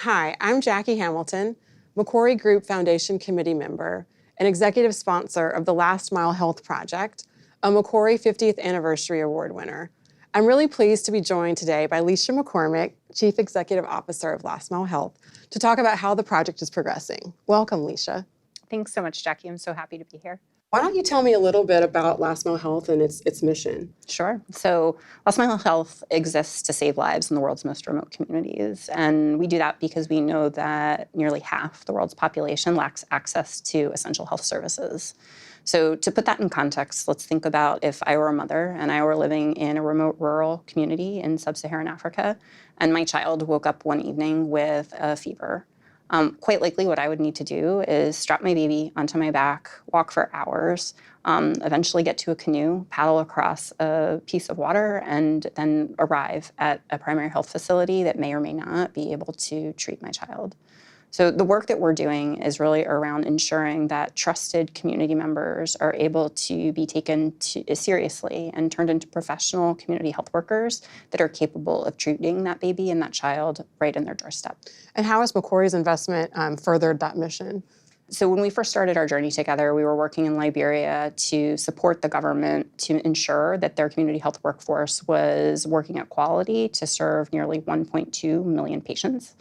Hi, I'm Jackie Hamilton, Macquarie Group Foundation Committee member and executive sponsor of the Last Mile Health Project, a Macquarie 50th Anniversary Award winner. I'm really pleased to be joined today by Leisha McCormick, Chief Executive Officer of Last Mile Health, to talk about how the project is progressing. Welcome, Leisha. Thanks so much, Jackie. I'm so happy to be here. Why don't you tell me a little bit about Last Mile Health and its mission? Sure. So Last Mile Health exists to save lives in the world's most remote communities. And we do that because we know that nearly half the world's population lacks access to essential health services. So to put that in context, let's think about if I were a mother and I were living in a remote rural community in sub-Saharan Africa, and my child woke up one evening with a fever. Quite likely what I would need to do is strap my baby onto my back, walk for hours, eventually get to a canoe, paddle across a piece of water, and then arrive at a primary health facility that may or may not be able to treat my child. So the work that we're doing is really around ensuring that trusted community members are able to be taken seriously and turned into professional community health workers that are capable of treating that baby and that child right in their doorstep. And how has Macquarie's investment furthered that mission? So when we first started our journey together, we were working in Liberia to support the government to ensure that their community health workforce was working at quality to serve nearly 1.2 million patients.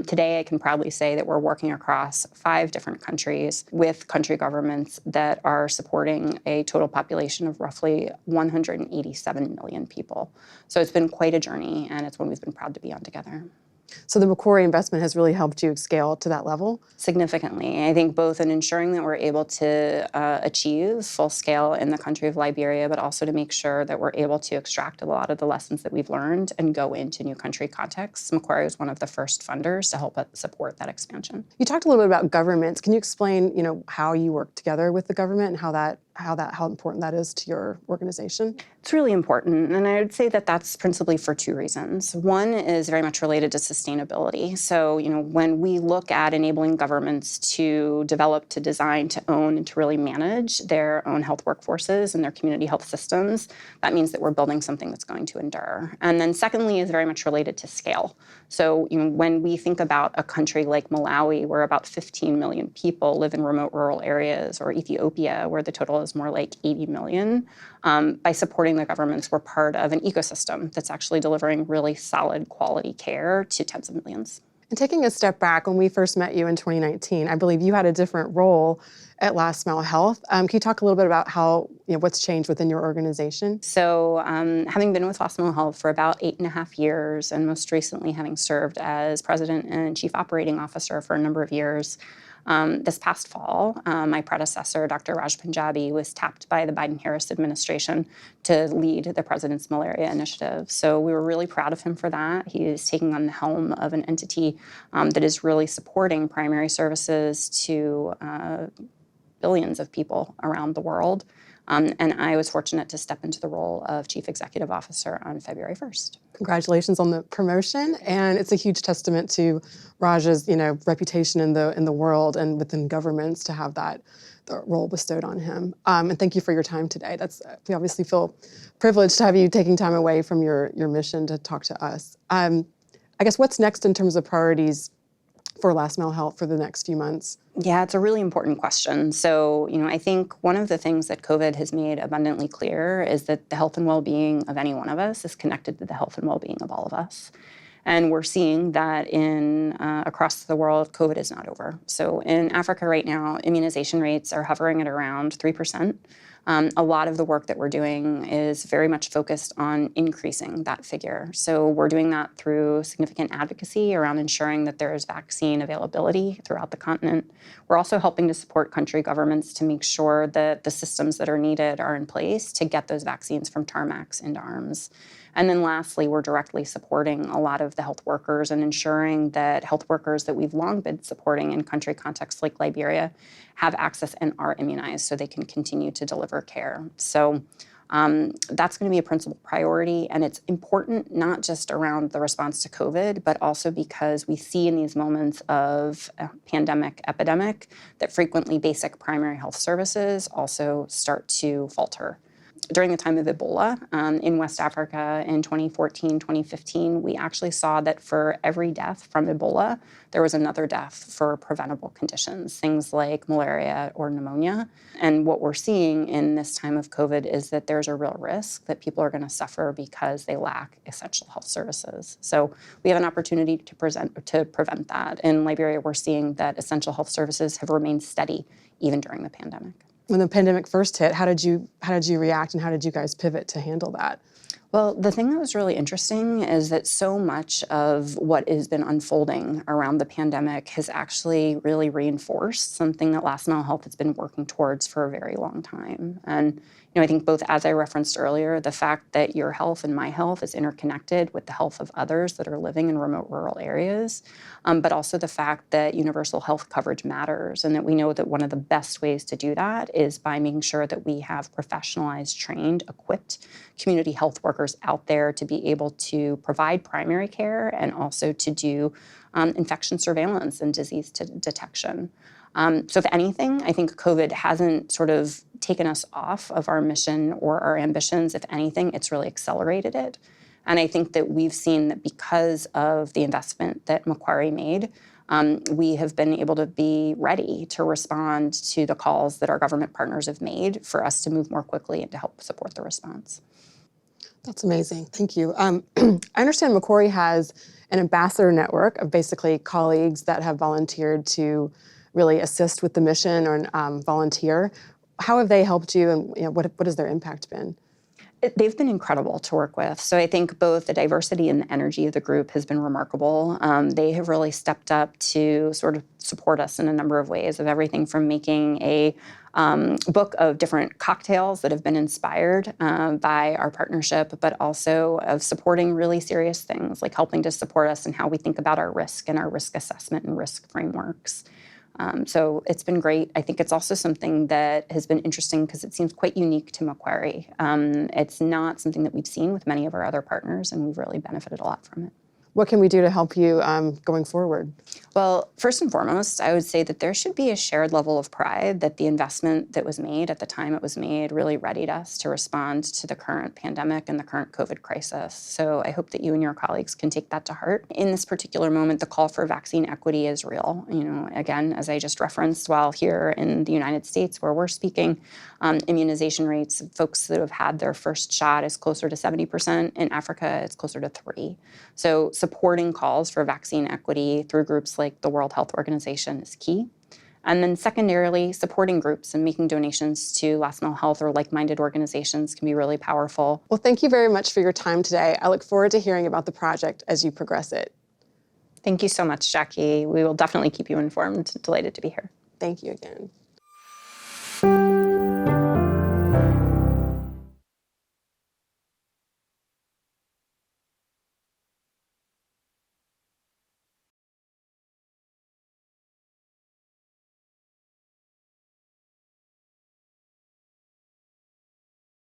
Today, I can proudly say that we're working across 5 different countries with country governments that are supporting a total population of roughly 187 million people. So it's been quite a journey, and it's one we've been proud to be on together. So the Macquarie investment has really helped you scale to that level? Significantly. I think both in ensuring that we're able to achieve full scale in the country of Liberia, but also to make sure that we're able to extract a lot of the lessons that we've learned and go into new country contexts. Macquarie was one of the first funders to help support that expansion. You talked a little bit about governments. Can you explain, how you work together with the government and how important that is to your organization? It's really important, and I would say that that's principally for 2 reasons. One is very much related to sustainability. So, when we look at enabling governments to develop, to design, to own, and to really manage their own health workforces and their community health systems, that means that we're building something that's going to endure. And then secondly is very much related to scale. So, when we think about a country like Malawi, where about 15 million people live in remote rural areas, or Ethiopia, where the total is more like 80 million, by supporting the governments, we're part of an ecosystem that's actually delivering really solid quality care to tens of millions. And taking a step back, when we first met you in 2019, I believe you had a different role at Last Mile Health. Can you talk a little bit about how, what's changed within your organization? So having been with Last Mile Health for about 8.5 years, and most recently having served as president and chief operating officer for a number of years, this past fall, my predecessor, Dr. Raj Punjabi, was tapped by the Biden-Harris administration to lead the president's malaria initiative. So we were really proud of him for that. He is taking on the helm of an entity that is really supporting primary services to billions of people around the world. And I was fortunate to step into the role of Chief Executive Officer on February 1st. Congratulations on the promotion, and it's a huge testament to Raj's, reputation in the world and within governments to have the role bestowed on him. And thank you for your time today. We obviously feel privileged to have you taking time away from your mission to talk to us. I guess what's next in terms of priorities for Last Mile Health for the next few months? Yeah, it's a really important question. So, I think one of the things that COVID has made abundantly clear is that the health and well-being of any one of us is connected to the health and well-being of all of us. And we're seeing that across the world, COVID is not over. So in Africa right now, immunization rates are hovering at around 3%. A lot of the work that we're doing is very much focused on increasing that figure. So we're doing that through significant advocacy around ensuring that there is vaccine availability throughout the continent. We're also helping to support country governments to make sure that the systems that are needed are in place to get those vaccines from tarmacs into arms. And then lastly, we're directly supporting a lot of the health workers and ensuring that health workers that we've long been supporting in country contexts like Liberia have access and are immunized so they can continue to deliver care. So that's going to be a principal priority, and it's important not just around the response to COVID, but also because we see in these moments of pandemic, epidemic, that frequently basic primary health services also start to falter. during the time of Ebola in West Africa in 2014, 2015, we actually saw that for every death from Ebola, there was another death for preventable conditions, things like malaria or pneumonia. And what we're seeing in this time of COVID is that there's a real risk that people are going to suffer because they lack essential health services. So we have an opportunity to prevent that. In Liberia, we're seeing that essential health services have remained steady even during the pandemic. When the pandemic first hit, how did you react, and how did you guys pivot to handle that? Well, the thing that was really interesting is that so much of what has been unfolding around the pandemic has actually really reinforced something that Last Mile Health has been working towards for a very long time. And I think both, as I referenced earlier, the fact that your health and my health is interconnected with the health of others that are living in remote rural areas, but also the fact that universal health coverage matters, and that we know that one of the best ways to do that is by making sure that we have professionalized, trained, equipped community health workers out there to be able to provide primary care and also to do infection surveillance and disease detection. So if anything, I think COVID hasn't sort of taken us off of our mission or our ambitions. If anything, it's really accelerated it. And I think that we've seen that because of the investment that Macquarie made, we have been able to be ready to respond to the calls that our government partners have made for us to move more quickly and to help support the response. That's amazing. Thank you. I understand Macquarie has an ambassador network of basically colleagues that have volunteered to really assist with the mission or volunteer. How have they helped you, and what has their impact been? They've been incredible to work with. So I think both the diversity and the energy of the group has been remarkable. They have really stepped up to sort of support us in a number of ways, of everything from making a book of different cocktails that have been inspired by our partnership, but also of supporting really serious things, like helping to support us in how we think about our risk and our risk assessment and risk frameworks. So it's been great. I think it's also something that has been interesting because it seems quite unique to Macquarie. It's not something that we've seen with many of our other partners, and we've really benefited a lot from it. What can we do to help you going forward? Well, first and foremost, I would say that there should be a shared level of pride that the investment that was made at the time it was made really readied us to respond to the current pandemic and the current COVID crisis. So I hope that you and your colleagues can take that to heart. In this particular moment, the call for vaccine equity is real. Again, as I just referenced, while here in the United States where we're speaking, immunization rates of folks that have had their first shot is closer to 70%. In Africa, it's closer to 3%. So supporting calls for vaccine equity through groups like the World Health Organization is key. And then secondarily, supporting groups and making donations to Last Mile Health or like-minded organizations can be really powerful. Well, thank you very much for your time today. I look forward to hearing about the project as you progress it. Thank you so much, Jackie. We will definitely keep you informed. Delighted to be here. Thank you again.